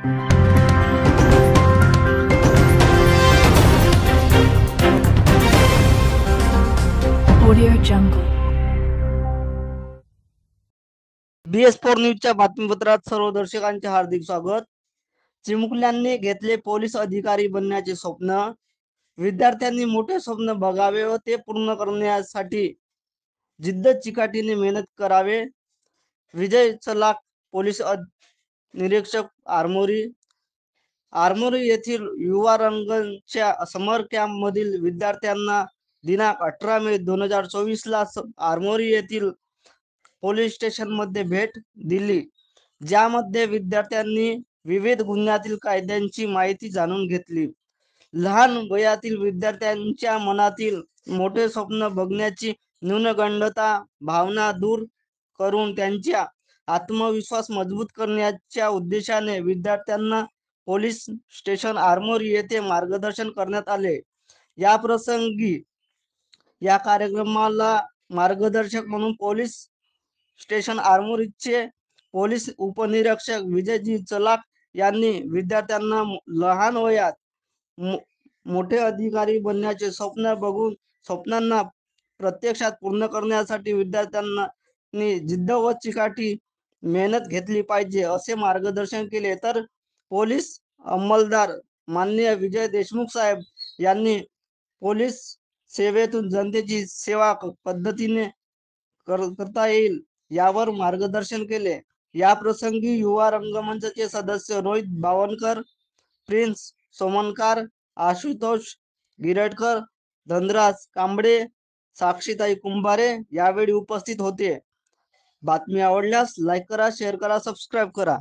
Audio Jungle. BS4 न्यूजच्या बातमीपत्रात सर्व दर्शकांचे हार्दिक स्वागत। चिमुकल्यांनी घेतले पोलीस अधिकारी बनण्याचे स्वप्न। विद्यार्थ्यांनी मोठे स्वप्न बघावे व ते पूर्ण करण्यासाठी जिद्द चिकाटीने मेहनत करावे। विजय चलाक, पोलीस निरीक्षक आरमोरी येथील युवा रंगच्या समर कॅम्प मधील विद्यार्थ्यांना दिनांक 18 मे 2024 ला आरमोरी येथील पोलीस स्टेशन मध्ये भेट दिली, ज्यामध्ये विद्यार्थ्यांनी विविध गुन्ह्यातील कायद्यांची माहिती जाणून घेतली। लहान वयातील विद्यार्थ्यांच्या मनातील मोठे स्वप्न बघण्याची न्यूनगंडता भावना दूर करून त्यांचा आत्मविश्वास मजबूत करण्याच्या उद्देशाने विद्यार्थ्यांना पोलीस स्टेशन आरमोरी येथे मार्गदर्शन करण्यात आले। या प्रसंगी या कार्यक्रमाला मार्गदर्शक म्हणून पोलीस स्टेशन आरमोरीचे पोलीस उपनिरीक्षक विजयजी चलाक यांनी विद्यार्थ्यांना लहान वयात मोठे अधिकारी बनण्याचे स्वप्न बघून स्वप्नांना प्रत्यक्षात पूर्ण करण्यासाठी विद्यार्थ्यांना जिद्द व चिकाटी मेहनत घेतली पाहिजे असे मार्गदर्शन केले। तर पोलीस अंमलदार माननीय विजय देशमुख साहेब यांनी पोलीस सेवेतून जनतेची सेवा पद्धतीने करता येईल यावर मार्गदर्शन केले। या प्रसंगी युवा रंगमंचचे सदस्य रोहित बावनकर, प्रिन्स सोमनकार, आशुतोष गिरटकर, धनराज कांबळे, साक्षीताई कुंभारे यावेळी उपस्थित होते। बातमी आवडल्यास लाईक करा, शेअर करा, सबस्क्राईब करा।